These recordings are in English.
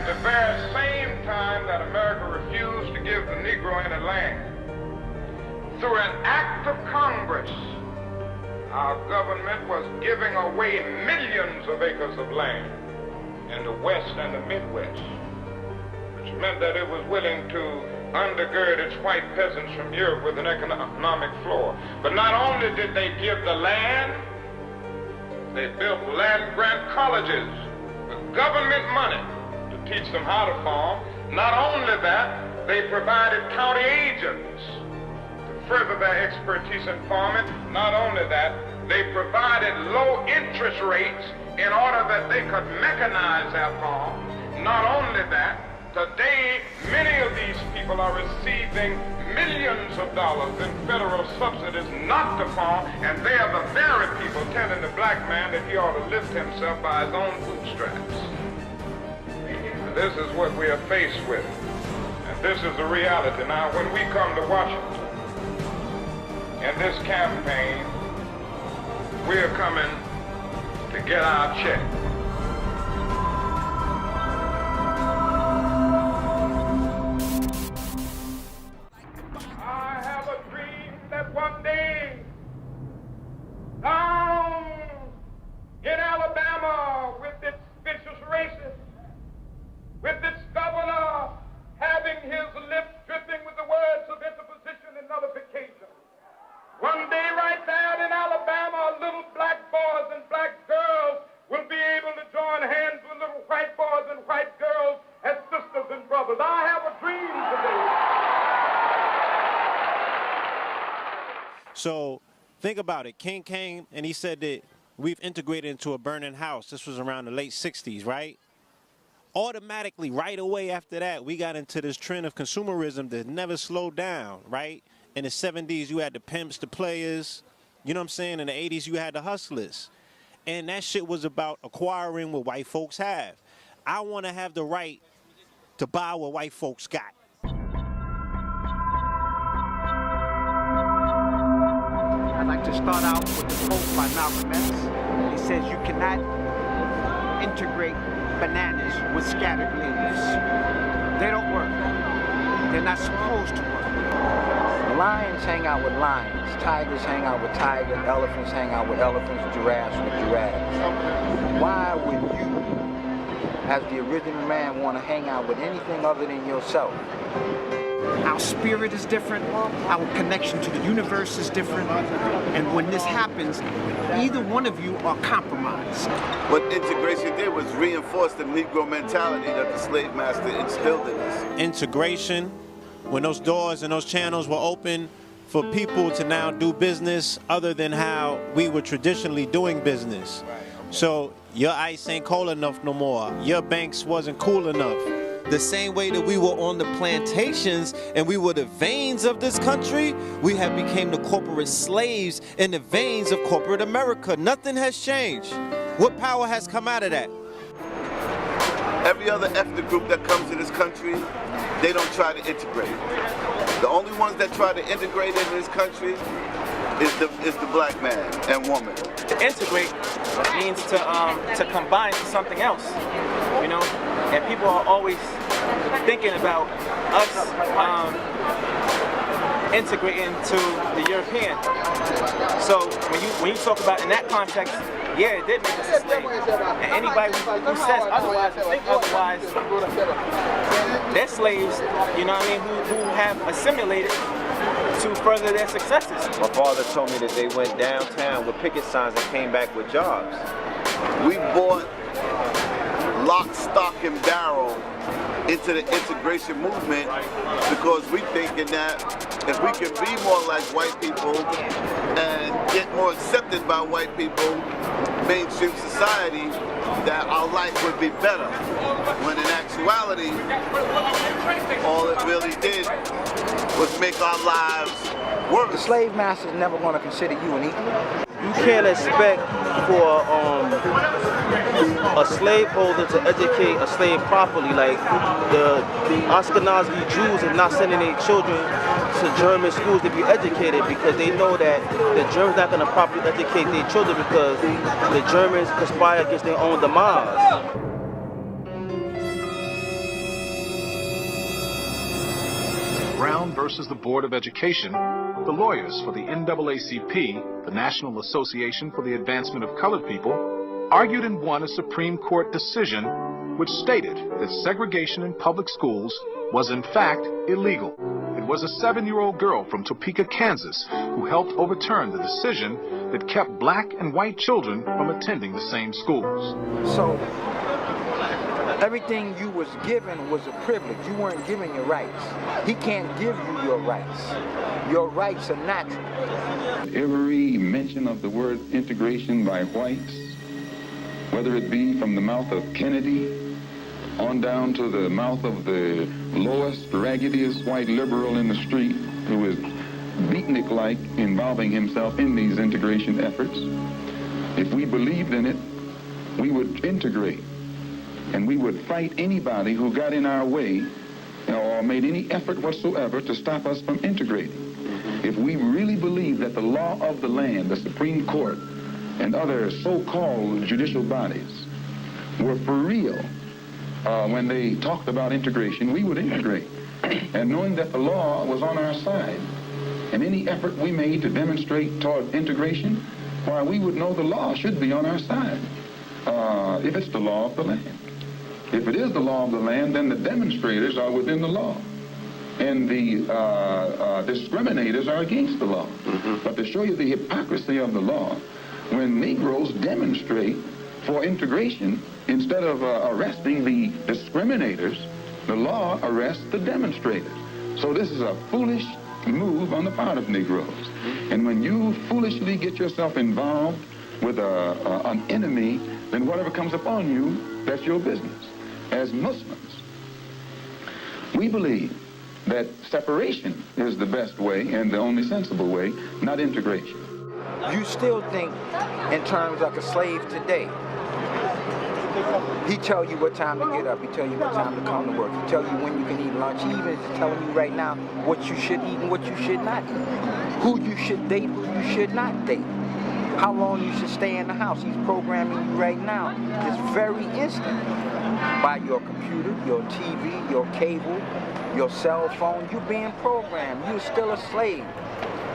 At the very same time that America refused to give the Negro any land, through an act of Congress, our government was giving away millions of acres of land in the West and the Midwest, which meant that it was willing to undergird its white peasants from Europe with an economic floor. But not only did they give the land, they built land-grant colleges with government money to teach them how to farm. Not only that, they provided county agents to further their expertise in farming. Not only that, they provided low interest rates in order that they could mechanize their farm. Not only that, today many of these people are receiving millions of dollars in federal subsidies not to farm, and they are the very people telling the black man that he ought to lift himself by his own bootstraps. And this is what we are faced with, and this is the reality. Now, when we come to Washington in this campaign, we are coming to get our check. I have a dream that one day, down in Alabama, with its vicious races, with its governor having his lips dripping with the words of interposition and nullification, one day right there in Alabama, little black boys and black girls will be able to join hands with little white boys and white girls as sisters and brothers. I have a dream today. So think about it. King came and he said that we've integrated into a burning house. This was around the late 60s, right? Automatically, right away after that, we got into this trend of consumerism that never slowed down, right? In the 70s, you had the pimps, the players, you know what I'm saying? In the 80s, you had the hustlers. And that shit was about acquiring what white folks have. I want to have the right to buy what white folks got. I'd like to start out with the quote by Malcolm X. He says, "You cannot integrate bananas with scattered leaves. They don't work. They're not supposed to work." Lions hang out with lions, tigers hang out with tigers, elephants hang out with elephants, giraffes with giraffes. Why would you, as the original man, want to hang out with anything other than yourself? Our spirit is different, our connection to the universe is different, and when this happens, either one of you are compromised. What integration did was reinforce the Negro mentality that the slave master instilled in us. Integration, when those doors and those channels were open for people to now do business other than how we were traditionally doing business. So your ice ain't cold enough no more. Your banks wasn't cool enough. The same way that we were on the plantations and we were the veins of this country, we have become the corporate slaves in the veins of corporate America. Nothing has changed. What power has come out of that? Every other ethnic group that comes to this country, they don't try to integrate. The only ones that try to integrate in this country is the black man and woman. To integrate means to combine to something else, you know? And people are always thinking about us integrating to the European. So when you talk about in that context, yeah, it did make us a slave. And anybody who says otherwise and think otherwise, they're slaves, you know what I mean, who have assimilated to further their successes. My father told me that they went downtown with picket signs and came back with jobs. We bought lock, stock, and barrel into the integration movement because we thinking that if we can be more like white people and get more accepted by white people, mainstream society, that our life would be better. When in actuality, all it really did was make our lives worse. The slave master's never going to consider you an equal. You can't expect for a slaveholder to educate a slave properly. Like the Ashkenazi Jews are not sending their children to German schools to be educated because they know that the Germans not going to properly educate their children because the Germans conspire against their own demise. Brown versus the Board of Education, the lawyers for the NAACP, the National Association for the Advancement of Colored People, argued and won a Supreme Court decision which stated that segregation in public schools was in fact illegal. It was a 7-year-old girl from Topeka, Kansas, who helped overturn the decision that kept black and white children from attending the same schools. So, everything you was given was a privilege. You weren't given your rights. He can't give you your rights. Your rights are natural. Every mention of the word integration by whites, whether it be from the mouth of Kennedy on down to the mouth of the lowest, raggediest white liberal in the street who is beatnik-like involving himself in these integration efforts, if we believed in it, we would integrate. And we would fight anybody who got in our way or made any effort whatsoever to stop us from integrating. If we really believe that the law of the land, the Supreme Court, and other so-called judicial bodies were for real when they talked about integration, we would integrate. And knowing that the law was on our side, and any effort we made to demonstrate toward integration, why, we would know the law should be on our side, if it's the law of the land. If it is the law of the land, then the demonstrators are within the law, and the discriminators are against the law. But to show you the hypocrisy of the law, when Negroes demonstrate for integration, instead of arresting the discriminators, the law arrests the demonstrators. So this is a foolish move on the part of Negroes. And when you foolishly get yourself involved with an enemy, then whatever comes upon you, that's your business. As Muslims, we believe that separation is the best way and the only sensible way, not integration. You still think in terms like a slave today. He tell you what time to get up. He tell you what time to come to work. He tell you when you can eat lunch. He even is telling you right now what you should eat and what you should not eat. Who you should date, who you should not date. How long you should stay in the house. He's programming you right now. This very instant. By your computer, your TV, your cable, your cell phone. You're being programmed. You're still a slave.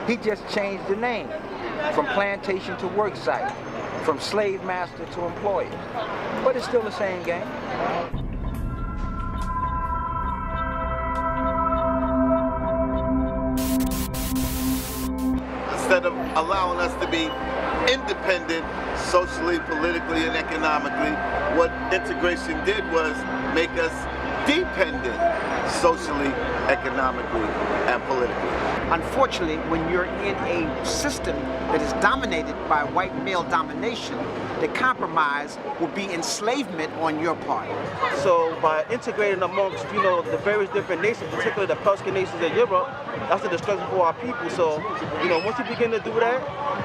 He just changed the name from plantation to work site, from slave master to employer. But it's still the same game. Instead of allowing us to be independent socially, politically, and economically, what integration did was make us dependent socially, economically, and politically. Unfortunately, when you're in a system that is dominated by white male domination, the compromise will be enslavement on your part. So by integrating amongst, the various different nations, particularly the Persian nations in Europe, that's a destruction for our people. So, once you begin to do that,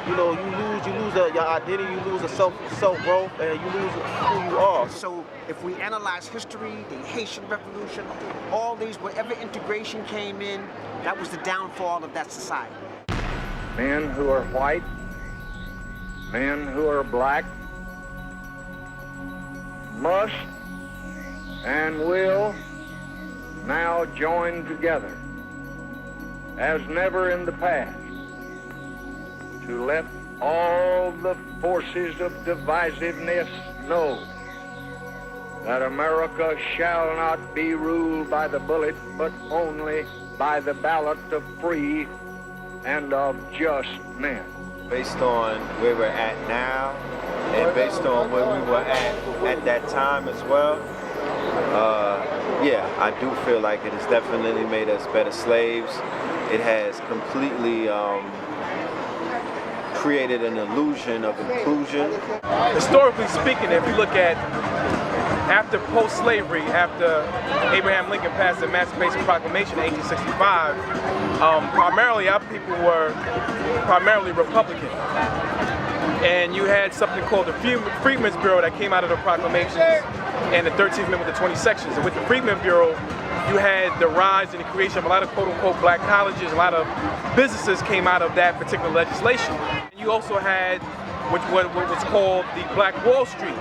you lose your identity, you lose a self-growth, and you lose who you are. So if we analyze history, the Haitian Revolution, all these, wherever integration came in, that was the downfall of that society. Men who are white, men who are black, must and will now join together, as never in the past, to let all the forces of divisiveness know that America shall not be ruled by the bullet, but only by the ballot of free and of just men. Based on where we're at now, and based on where we were at that time as well, yeah, I do feel like it has definitely made us better slaves. It has completely created an illusion of inclusion. Historically speaking, if you look at after post-slavery, after Abraham Lincoln passed the Emancipation Proclamation in 1865, primarily our people were primarily Republican. And you had something called the Freedmen's Bureau that came out of the proclamations and the 13th Amendment with the 20 sections. And with the Freedmen's Bureau, you had the rise and the creation of a lot of quote-unquote black colleges, a lot of businesses came out of that particular legislation. And you also had what was called the Black Wall Street.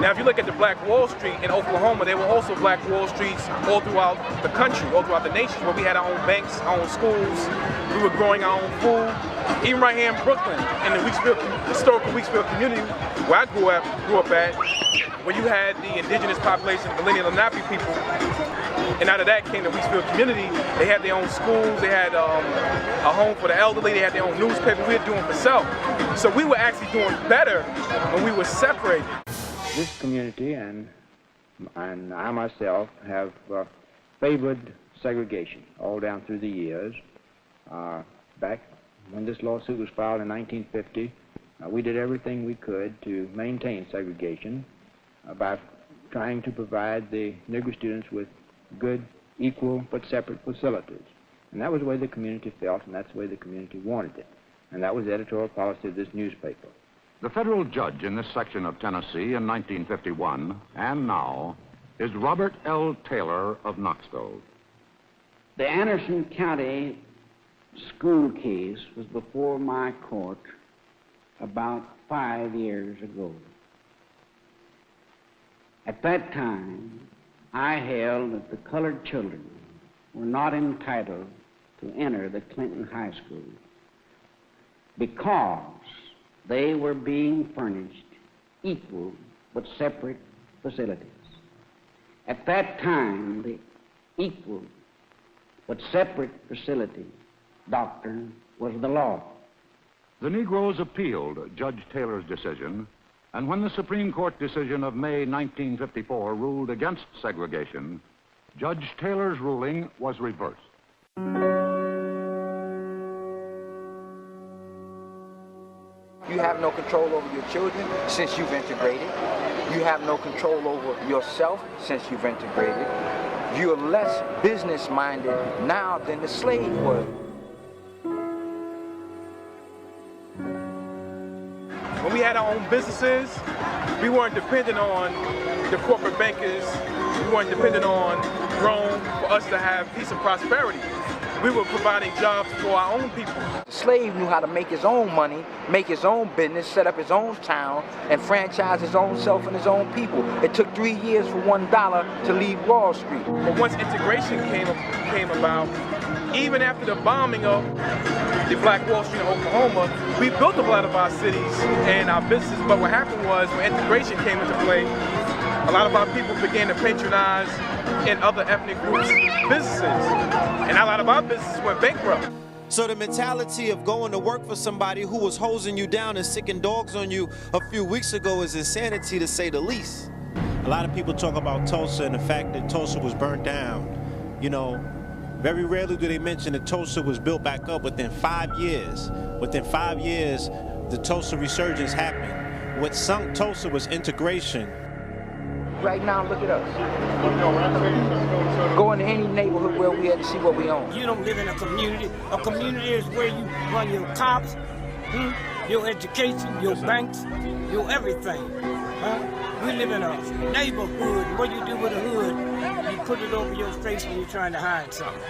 Now, if you look at the Black Wall Street in Oklahoma, there were also Black Wall Streets all throughout the country, all throughout the nation, where we had our own banks, our own schools, we were growing our own food. Even right here in Brooklyn, in the historical Weeksville community, where I grew up at, where you had the indigenous population, the millennial Lenape people, and out of that came the Weeksville community. They had their own schools, they had a home for the elderly, they had their own newspaper. We were doing for self. So we were actually doing better when we were separated. This community and I myself have favored segregation all down through the years. Back when this lawsuit was filed in 1950, we did everything we could to maintain segregation by trying to provide the Negro students with good, equal, but separate facilities. And that was the way the community felt, and that's the way the community wanted it. And that was the editorial policy of this newspaper. The federal judge in this section of Tennessee in 1951 and now is Robert L. Taylor of Knoxville. The Anderson County school case was before my court about 5 years ago. At that time, I held that the colored children were not entitled to enter the Clinton High School because they were being furnished equal but separate facilities. At that time, the equal but separate facility doctrine was the law. The Negroes appealed Judge Taylor's decision, and when the Supreme Court decision of May 1954 ruled against segregation, Judge Taylor's ruling was reversed. You have no control over your children since you've integrated. You have no control over yourself since you've integrated. You're less business-minded now than the slave was. When we had our own businesses, we weren't dependent on the corporate bankers. We weren't dependent on Rome for us to have peace and prosperity. We were providing jobs for our own people. The slave knew how to make his own money, make his own business, set up his own town, and franchise his own self and his own people. It took 3 years for $1 to leave Wall Street. But once integration came about, even after the bombing of the Black Wall Street in Oklahoma, we built up a lot of our cities and our businesses. But what happened was, when integration came into play, a lot of our people began to patronize in other ethnic groups' businesses. And a lot of our businesses went bankrupt. So the mentality of going to work for somebody who was hosing you down and sicking dogs on you a few weeks ago is insanity, to say the least. A lot of people talk about Tulsa and the fact that Tulsa was burnt down. You know, very rarely do they mention that Tulsa was built back up within 5 years. Within 5 years, the Tulsa resurgence happened. What sunk Tulsa was integration. Right now, look at us. Go into any neighborhood where we at and see what we own. You don't live in a community. A community is where you run your cops, your education, your banks, your everything. We live in a neighborhood. What you do with a hood, you put it over your face when you're trying to hide something.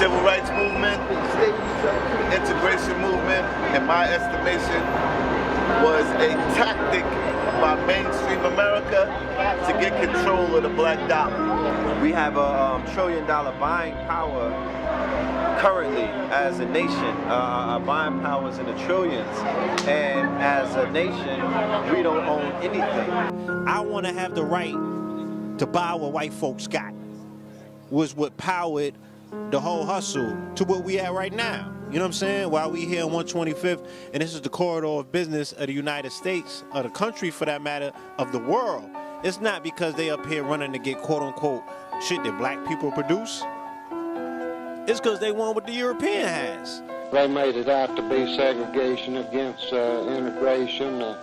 Civil rights movement, integration movement, in my estimation, was a tactic by mainstream America to get control of the black dollar. We have a $1 trillion buying power currently as a nation. Our buying power is in the trillions, and as a nation, we don't own anything. I want to have the right to buy what white folks got. Was what powered the whole hustle to where we at right now. You know what I'm saying? While we here on 125th, and this is the corridor of business of the United States, of the country for that matter, of the world. It's not because they up here running to get quote-unquote shit that black people produce. It's because they want what the European has. They made it out to be segregation against integration.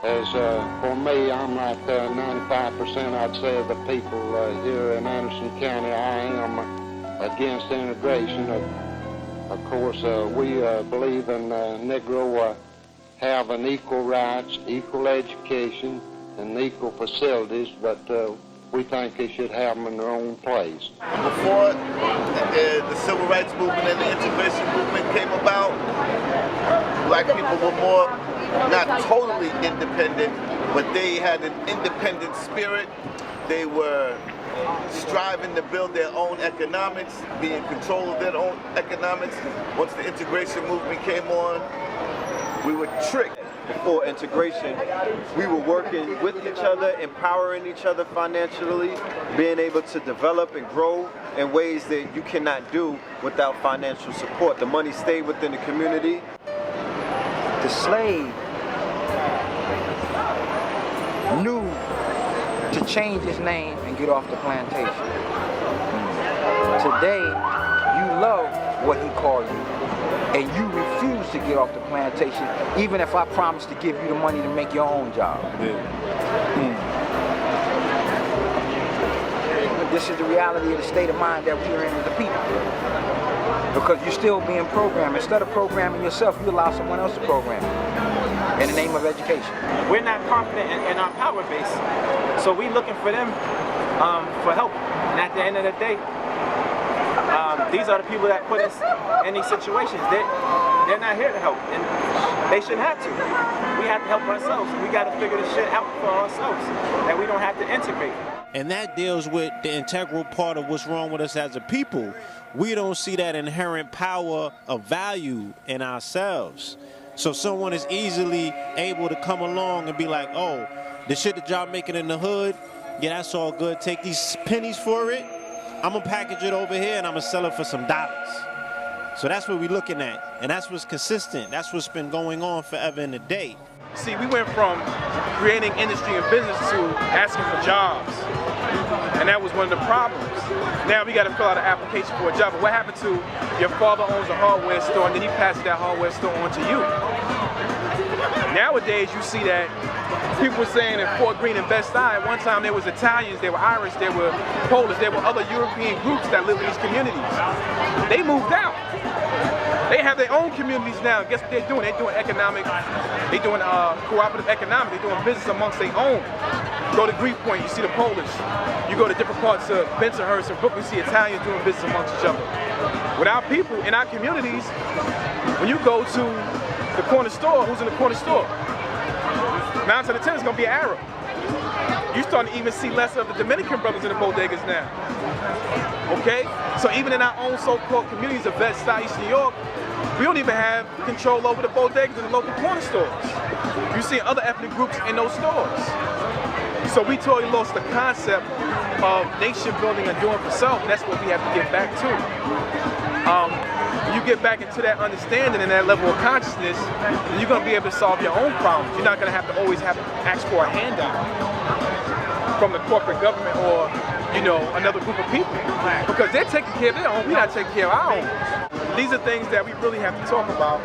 For me, I'm like 95%, I'd say, of the people here in Anderson County. I am against integration. Of course, we believe in Negro having equal rights, equal education, and equal facilities, but we think they should have them in their own place. Before the civil rights movement and the integration movement came about, black people were more, not totally independent, but they had an independent spirit. They were striving to build their own economics, be in control of their own economics. Once the integration movement came on, we were tricked. Before integration, we were working with each other, empowering each other financially, being able to develop and grow in ways that you cannot do without financial support. The money stayed within the community. The slave knew to change his name and get off the plantation. Today, you love what he called you, and you refuse to get off the plantation, even if I promise to give you the money to make your own job. This is the reality of the state of mind that we're in as a people. Because you're still being programmed. Instead of programming yourself, you allow someone else to program you in the name of education. We're not confident in our power base, so we're looking for them for help. And at the end of the day, these are the people that put us in these situations. They're not here to help, and they shouldn't have to. We have to help ourselves. We got to figure this shit out for ourselves, that we don't have to integrate. And that deals with the integral part of what's wrong with us as a people. We don't see that inherent power of value in ourselves. So someone is easily able to come along and be like, oh, the shit that y'all making in the hood, yeah, that's all good. Take these pennies for it. I'm gonna package it over here and I'm gonna sell it for some dollars. So that's what we're looking at. And that's what's consistent. That's what's been going on forever and a day. See, we went from creating industry and business to asking for jobs. And that was one of the problems. Now we got to fill out an application for a job. But what happened to your father owns a hardware store and then he passes that hardware store on to you? Nowadays you see that people were saying in Fort Greene and Bed-Stuy, at one time there was Italians, there were Irish, there were Polish, there were other European groups that lived in these communities. They moved out. They have their own communities now. Guess what they're doing? They're doing economic, they're doing cooperative economic, they're doing business amongst their own. Go to Greenpoint, you see the Polish. You go to different parts of Bensonhurst and Brooklyn, you see Italians doing business amongst each other. With our people in our communities, when you go to the corner store, who's in the corner store? 9 out of 10 is going to be an Arab. You're starting to even see less of the Dominican brothers in the bodegas now. Okay? So even in our own so-called communities of Bed-Stuy, East New York, we don't even have control over the bodegas and the local corner stores. You see other ethnic groups in those stores. So we totally lost the concept of nation building and doing for self. That's what we have to get back to. When you get back into that understanding and that level of consciousness, then you're going to be able to solve your own problems. You're not going to have to always have to ask for a handout from the corporate government or, you know, another group of people. Because they're taking care of their own, we're not taking care of our own. These are things that we really have to talk about,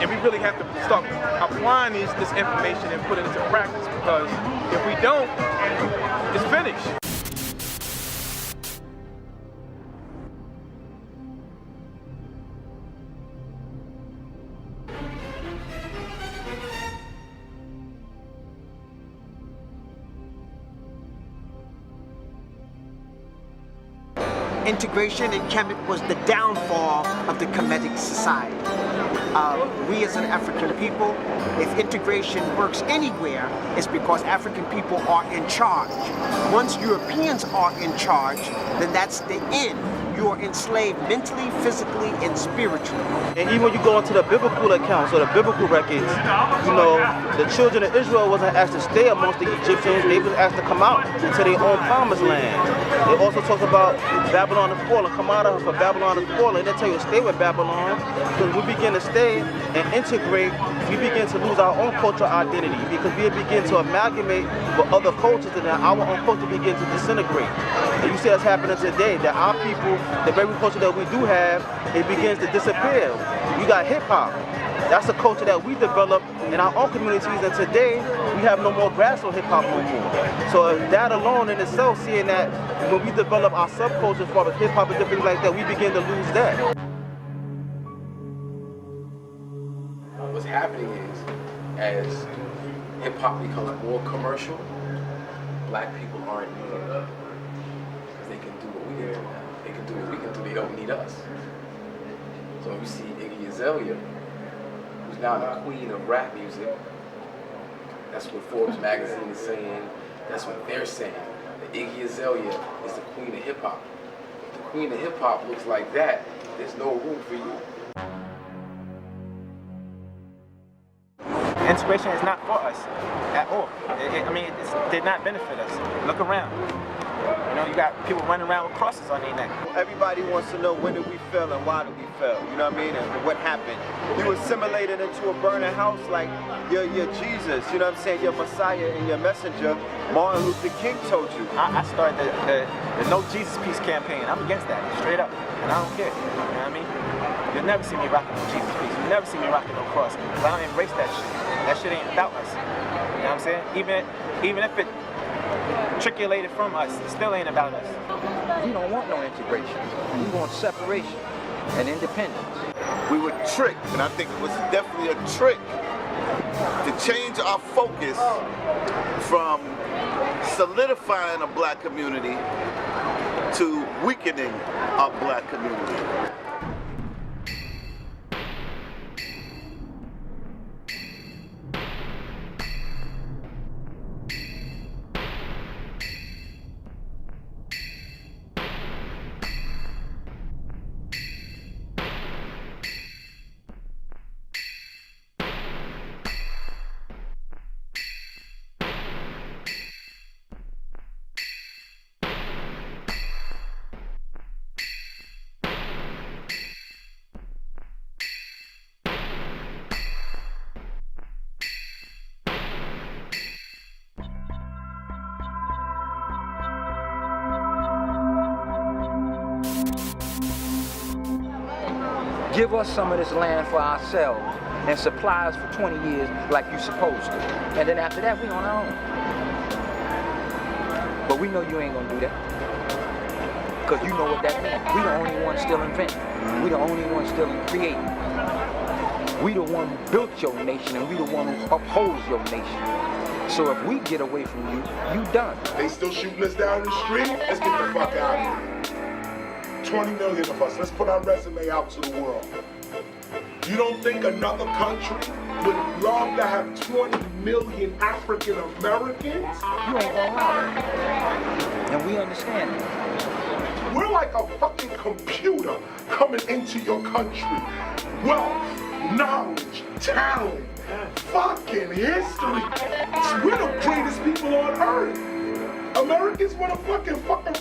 and we really have to start applying this information and put it into practice, because if we don't, it's finished. Integration in Kemet was the downfall of the Kemetic society. We as an African people, if integration works anywhere, it's because African people are in charge. Once Europeans are in charge, then that's the end. You are enslaved mentally, physically, and spiritually. And even when you go into the biblical accounts or the biblical records, you know, the children of Israel wasn't asked to stay amongst the Egyptians. They was asked to come out into their own promised land. It also talks about Babylon is fallen. Come out of her, for Babylon is fallen. And they tell you to stay with Babylon. Because we begin to stay and integrate, we begin to lose our own cultural identity because we begin to amalgamate with other cultures and then our own culture begins to disintegrate. And you see that's happening today, that our people, the very culture that we do have, it begins to disappear. You got hip-hop. That's a culture that we developed in our own communities, and today we have no more grasp on hip-hop no more. So that alone in itself, seeing that when we develop our subculture as far as hip-hop and different things like that, we begin to lose that. What's happening is, as hip-hop becomes more commercial, black people aren't needed because they can do what we can do now. They can do what we can do. They don't need us. So you see Iggy Azalea, who's now the queen of rap music. That's what Forbes magazine is saying. That's what they're saying. That Iggy Azalea is the queen of hip-hop. If the queen of hip-hop looks like that, there's no room for you. Integration is not for us at all. I mean, it did not benefit us. Look around. You know, you got people running around with crosses on their neck. Everybody wants to know when did we fail and why did we fail, you know what I mean, and what happened. You assimilated into a burning house like your Jesus, you know what I'm saying, your Messiah and your messenger, Martin Luther King told you. I started the No Jesus Peace campaign. I'm against that, straight up, and I don't care, you know what I mean? You'll never see me rocking no Jesus Peace. You'll never see me rocking no cross, because I don't embrace that shit. That shit ain't about us, you know what I'm saying? Even if it matriculated from us, it still ain't about us. We don't want no integration. We want separation and independence. We were tricked, and I think it was definitely a trick to change our focus from solidifying a black community to weakening our black community. Give us some of this land for ourselves and supply us for 20 years like you're supposed to. And then after that, we on our own. But we know you ain't gonna do that. Because you know what that means. We the only ones still inventing. We the only ones still creating. We the one who built your nation and we the one who upholds your nation. So if we get away from you, you done. They still shooting us down the street? Let's get the fuck out of here. 20 million of us, let's put our resume out to the world. You don't think another country would love to have 20 million African Americans? You ain't gonna allow that. And we understand that. We're like a fucking computer coming into your country. Wealth, knowledge, talent, fucking history. We're the greatest people on earth. Americans want to fuck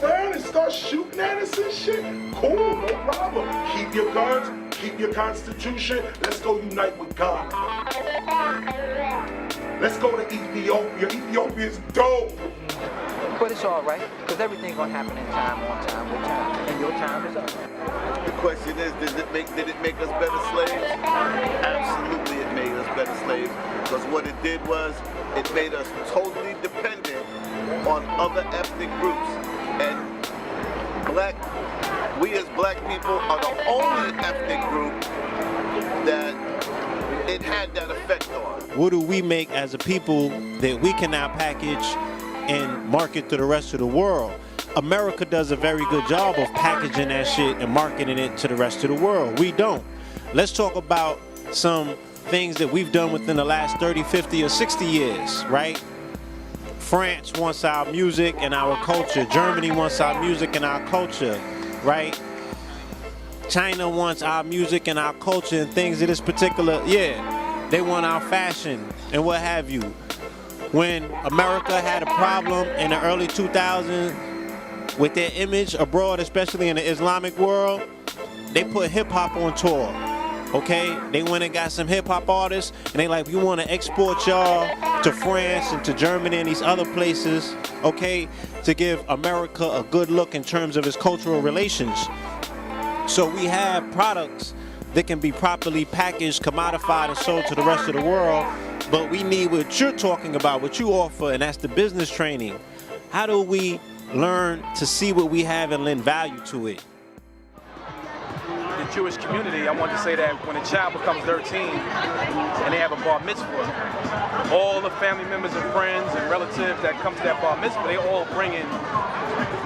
around and start shooting at us and shit? Cool, no problem. Keep your guns, keep your constitution. Let's go unite with God. Let's go to Ethiopia. Ethiopia's dope. But it's all right, because everything's going to happen in time, on time, with time. And your time is up. The question is, did it make us better slaves? Absolutely it made us better slaves. Because what it did was, it made us totally dependent on other ethnic groups. And we as black people are the only ethnic group that it had that effect on. What do we make as a people that we can now package and market to the rest of the world? America does a very good job of packaging that shit and marketing it to the rest of the world. We don't. Let's talk about some things that we've done within the last 30, 50, or 60 years, right? France wants our music and our culture. Germany wants our music and our culture, right? China wants our music and our culture and things of this particular, they want our fashion and what have you. When America had a problem in the early 2000s with their image abroad, especially in the Islamic world, they put hip-hop on tour, okay? They went and got some hip-hop artists, and they like, we want to export y'all to France and to Germany and these other places, okay, to give America a good look in terms of its cultural relations. So we have products that can be properly packaged, commodified, and sold to the rest of the world, but we need what you're talking about, what you offer, and that's the business training. How do we learn to see what we have and lend value to it? The Jewish community, I want to say that when a child becomes 13 and they have a bar mitzvah, all the family members and friends and relatives that come to that bar mitzvah, they all bring in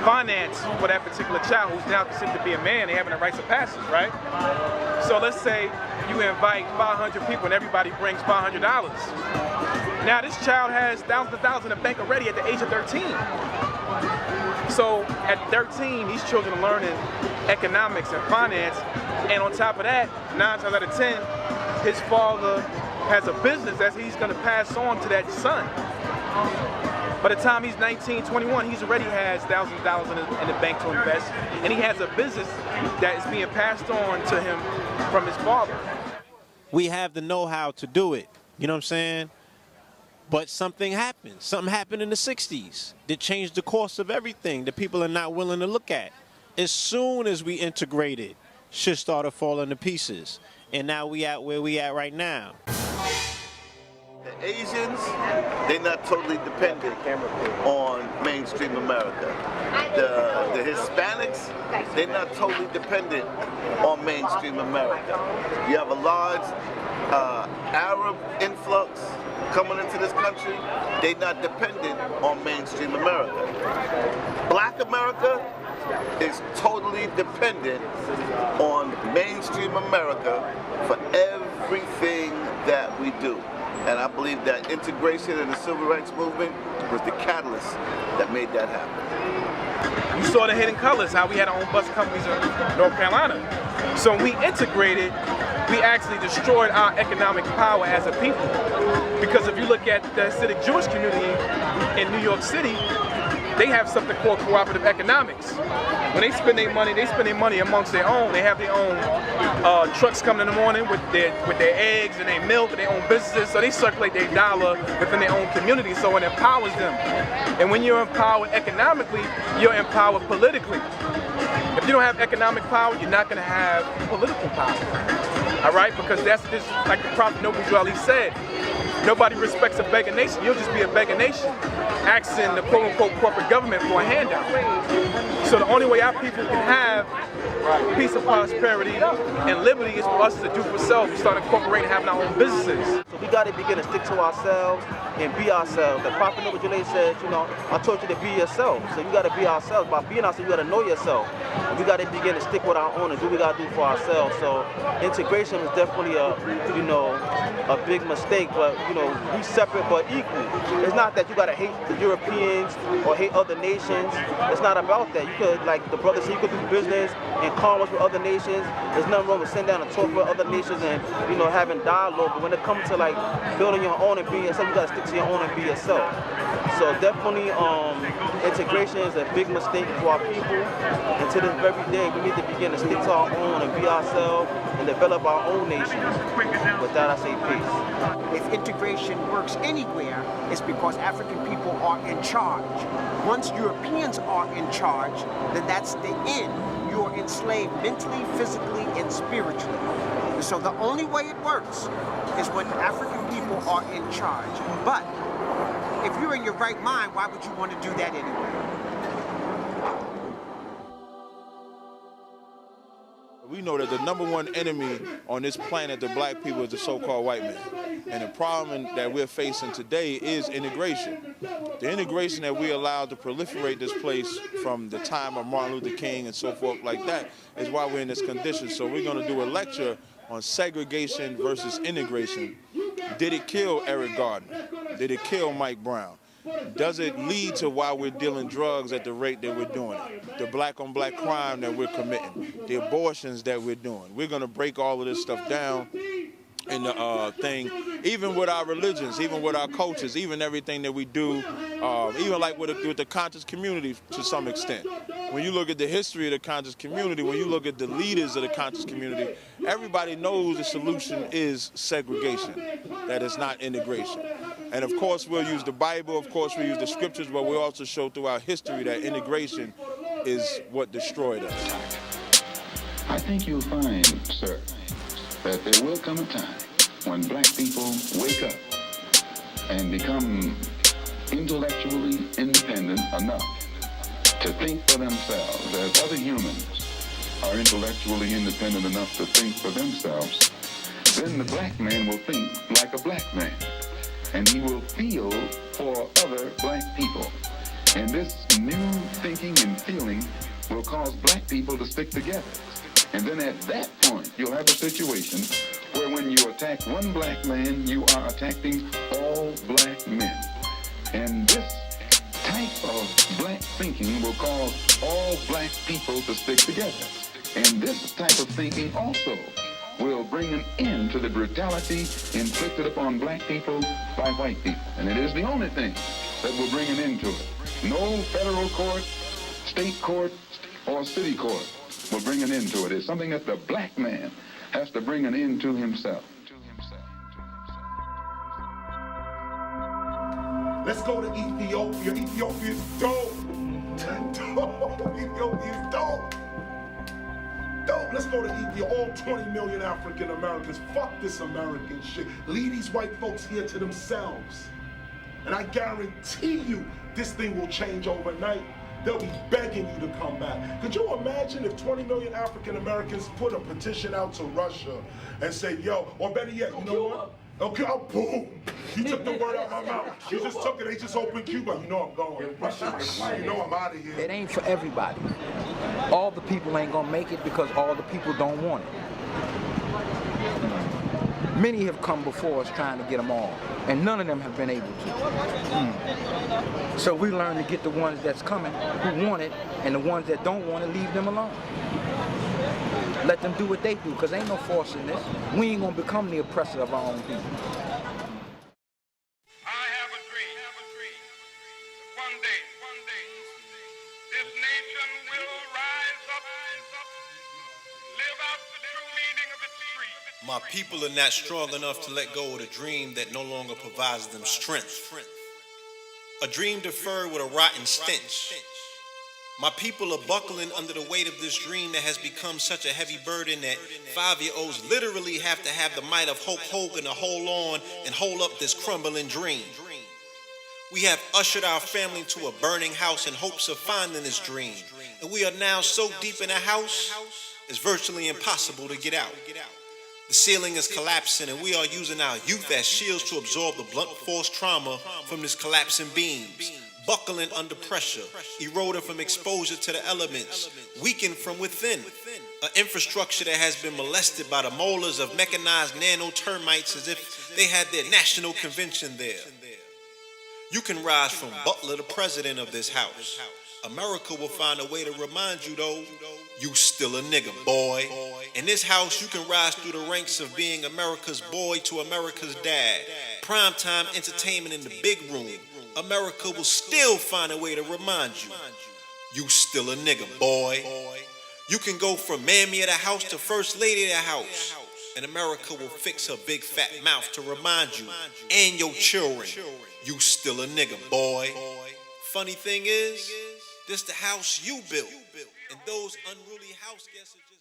finance for that particular child who's now considered to be a man. They having the rites of passage, right? So let's say you invite 500 people and everybody brings $500. Now this child has thousands of dollars in the bank already at the age of 13. So at 13, these children are learning economics and finance, and on top of that, 9 times out of 10, his father has a business that he's going to pass on to that son. By the time he's 19, 21, he's already has thousands of dollars in the bank to invest, and he has a business that is being passed on to him from his father. We have the know-how to do it, you know what I'm saying? But something happened. Something happened in the 60s that changed the course of everything that people are not willing to look at. As soon as we integrated, shit started falling to pieces. And now we at where we at right now. The Asians, they're not totally dependent on mainstream America. The Hispanics, they're not totally dependent on mainstream America. You have a large Arab influx coming into this country. They're not dependent on mainstream America. Black America is totally dependent on mainstream America for everything that we do. And I believe that integration in the civil rights movement was the catalyst that made that happen. You saw the hidden colors, how we had our own bus companies in North Carolina. So when we integrated, we actually destroyed our economic power as a people. Because if you look at the Hasidic Jewish community in New York City, they have something called cooperative economics. When they spend their money amongst their own. They have their own trucks coming in the morning with their eggs and their milk and their own businesses. So they circulate their dollar within their own community, so it empowers them. And when you're empowered economically, you're empowered politically. If you don't have economic power, you're not going to have political power. All right? Because that's just like the Prophet Noble Ali said. Nobody respects a beggar nation. You'll just be a beggar nation, asking the quote-unquote corporate government for a handout. So the only way our people can have peace and prosperity and liberty is for us to do for self. We start incorporating, having our own businesses. So we got to begin to stick to ourselves and be ourselves. The Prophet Noble Ali said, you know, I taught you to be yourself. So you got to be ourselves. By being ourselves, you got to know yourself. And we got to begin to stick with our own and do what we got to do for ourselves. So integration is definitely a big mistake. But we separate but equal. It's not that you got to hate the Europeans or hate other nations. It's not about that. You could, like the brother said, you could do business and commerce with other nations. There's nothing wrong with sitting down and talking with other nations and having dialogue. But when it comes to like building your own and being yourself, you got to stick to your own and be yourself. So definitely integration is a big mistake for our people. And to this very day, we need to begin to stick to our own and be ourselves and develop our own nation. With that, I say peace. If integration works anywhere, it's because African people are in charge. Once Europeans are in charge, then that's the end. You are enslaved mentally, physically, and spiritually. So the only way it works is when African people are in charge. But if you're in your right mind, why would you want to do that anyway? We know that the #1 enemy on this planet to black people is the so-called white man. And the problem that we're facing today is integration. The integration that we allowed to proliferate this place from the time of Martin Luther King and so forth like that is why we're in this condition. So we're going to do a lecture on segregation versus integration. Did it kill Eric Gardner? Did it kill Mike Brown? does it lead to why we're dealing drugs at the rate that we're doing it? The black on black crime that we're committing, the abortions that we're doing. We're gonna break all of this stuff down in the thing, even with our religions, even with our cultures, even everything that we do, even like with the conscious community to some extent. When you look at the history of the conscious community, when you look at the leaders of the conscious community, everybody knows the solution is segregation, that is not integration. And of course we'll use the Bible, of course we use the scriptures, but we also show throughout history that integration is what destroyed us. I think you'll find, sir, that there will come a time when black people wake up and become intellectually independent enough to think for themselves, as other humans are intellectually independent enough to think for themselves. Then the black man will think like a black man, and he will feel for other black people. And this new thinking and feeling will cause black people to stick together. And then at that point, you'll have a situation where when you attack one black man, you are attacking all black men. And this type of black thinking will cause all black people to stick together. And this type of thinking also will bring an end to the brutality inflicted upon black people by white people. And it is the only thing that will bring an end to it. No federal court, state court, or city court will bring an end to it. It's something that the black man has to bring an end to himself. Let's go to Ethiopia. Ethiopia is dope. Ethiopia is dope. Dope. Let's go to Ethiopia. All 20 million African Americans. Fuck this American shit. Leave these white folks here to themselves. And I guarantee you this thing will change overnight. They'll be begging you to come back. Could you imagine if 20 million African Americans put a petition out to Russia and say, yo, or better yet, you know what? Okay, oh, boom. You took the word out of my mouth. You just took it, they just opened Cuba. You know I'm going. You know I'm out of here. It ain't for everybody. All the people ain't gonna make it because all the people don't want it. Many have come before us trying to get them all, and none of them have been able to. So we learn to get the ones that's coming who want it, and the ones that don't want it, leave them alone. Let them do what they do, because ain't no force in this. We ain't gonna become the oppressor of our own people. My people are not strong enough to let go of the dream that no longer provides them strength. A dream deferred with a rotten stench. My people are buckling under the weight of this dream that has become such a heavy burden that 5-year-olds literally have to have the might of Hulk Hogan to hold on and hold up this crumbling dream. We have ushered our family to a burning house in hopes of finding this dream. And we are now so deep in a house, it's virtually impossible to get out. The ceiling is collapsing and we are using our youth as shields to absorb the blunt force trauma from this collapsing beams. Buckling under pressure, eroding from exposure to the elements, weakened from within. An infrastructure that has been molested by the molars of mechanized nano termites as if they had their national convention there. You can rise from butler to president of this house. America will find a way to remind you though, you still a nigga, boy. In this house, you can rise through the ranks of being America's boy to America's dad. Primetime entertainment in the big room. America will still find a way to remind you, you still a nigga, boy. You can go from mammy of the house to first lady of the house. And America will fix her big fat mouth to remind you and your children, you still a nigga, boy. Funny thing is, this the house you built. And those unruly house guests are just